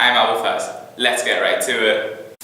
I'm Abolfazl. Let's get right to it.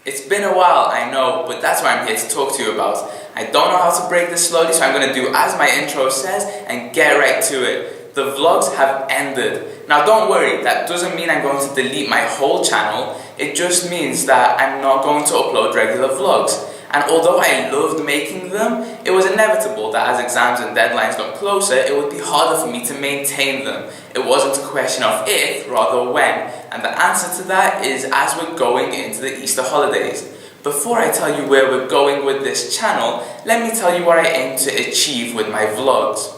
It's been a while, I know, but that's what I'm here to talk to you about. I don't know how to break this slowly, so I'm going to do as my intro says and get right to it. The vlogs have ended. Now don't worry, that doesn't mean I'm going to delete my whole channel. It just means that I'm not going to upload regular vlogs. And although I loved making them, it was inevitable that as exams and deadlines got closer, it would be harder for me to maintain them. It wasn't a question of if, rather when. And the answer to that is as we're going into the Easter holidays. Before I tell you where we're going with this channel, let me tell you what I aim to achieve with my vlogs.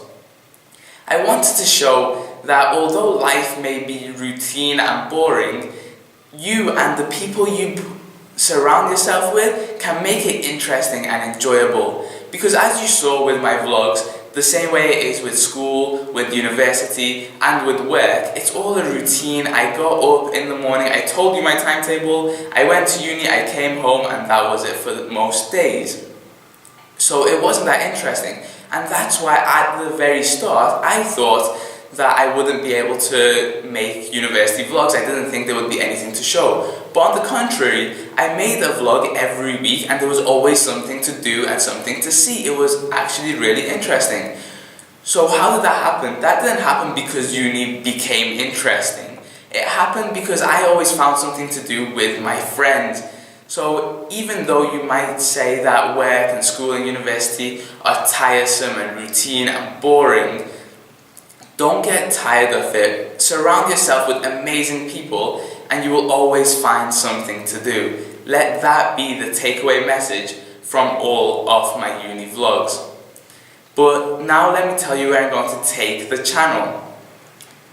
I wanted to show that although life may be routine and boring, you and the people you surround yourself with can make it interesting and enjoyable. Because as you saw with my vlogs, the same way it is with school, with university, and with work, it's all a routine. I got up in the morning, I told you my timetable, I went to uni, I came home, and that was it for most days. So it wasn't that interesting. And that's why at the very start, I thought that I wouldn't be able to make university vlogs. I didn't think there would be anything to show. But on the contrary, I made a vlog every week and there was always something to do and something to see. It was actually really interesting. So how did that happen? That didn't happen because uni became interesting. It happened because I always found something to do with my friends. So even though you might say that work and school and university are tiresome and routine and boring, don't get tired of it. Surround yourself with amazing people and you will always find something to do. Let that be the takeaway message from all of my uni vlogs. But now let me tell you where I'm going to take the channel.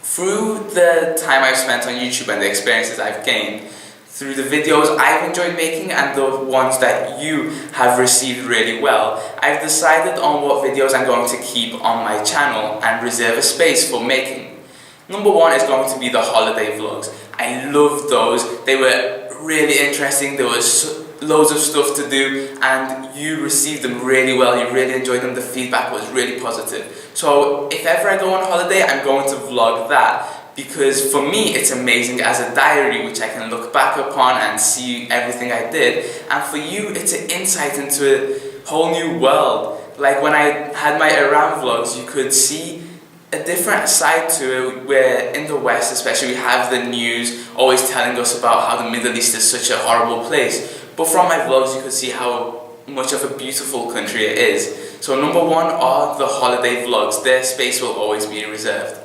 Through the time I've spent on YouTube and the experiences I've gained, through the videos I've enjoyed making and the ones that you have received really well, I've decided on what videos I'm going to keep on my channel and reserve a space for making. Number one is going to be the holiday vlogs. I loved those. They were really interesting. There was loads of stuff to do and you received them really well. You really enjoyed them. The feedback was really positive. So if ever I go on holiday, I'm going to vlog that. Because for me it's amazing as a diary which I can look back upon and see everything I did, and for you it's an insight into a whole new world. Like when I had my Iran vlogs, you could see a different side to it, where in the West especially we have the news always telling us about how the Middle East is such a horrible place, but from my vlogs you could see how much of a beautiful country it is. So number one are the holiday vlogs. Their space will always be reserved.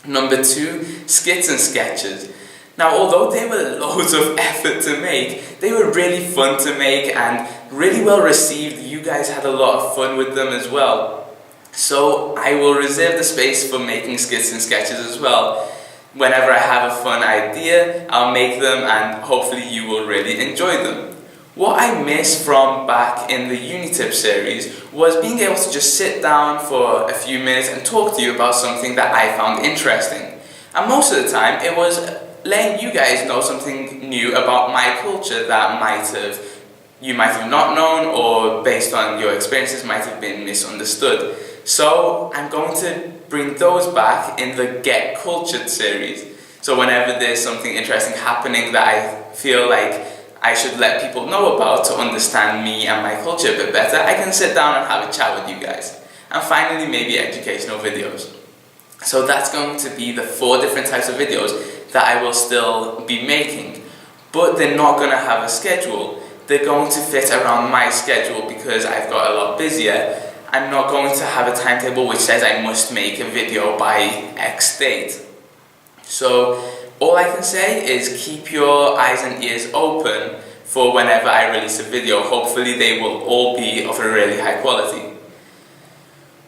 Number two, skits and sketches. Now although they were loads of effort to make, they were really fun to make and really well received. You guys had a lot of fun with them as well. So I will reserve the space for making skits and sketches as well. Whenever I have a fun idea, I'll make them and hopefully you will really enjoy them. What I missed from back in the Unitip series was being able to just sit down for a few minutes and talk to you about something that I found interesting. And most of the time it was letting you guys know something new about my culture that you might have not known, or based on your experiences might have been misunderstood. So I'm going to bring those back in the Get Cultured series. So whenever there's something interesting happening that I feel like I should let people know about to understand me and my culture a bit better, I can sit down and have a chat with you guys. And finally, maybe educational videos. So that's going to be the 4 different types of videos that I will still be making. But they're not going to have a schedule. They're going to fit around my schedule because I've got a lot busier. I'm not going to have a timetable which says I must make a video by X date. So all I can say is keep your eyes and ears open for whenever I release a video. Hopefully they will all be of a really high quality.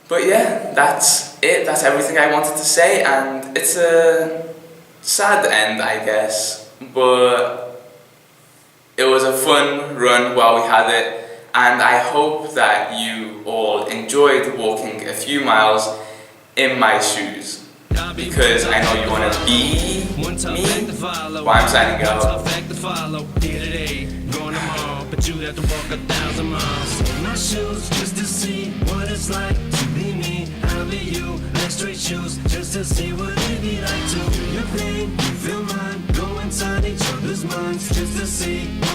But yeah, that's it. That's everything I wanted to say, and it's a sad end, I guess. But it was a fun run while we had it, and I hope that you all enjoyed walking a few miles in my shoes. Because I know you want to be me, but I'm signing out. But you have to walk 1,000 miles in my shoes just to see what it's like to be me. I'll be you. straight shoes just to see what it'd be like to feel your pain, you feel mine. Go inside each other's minds just to see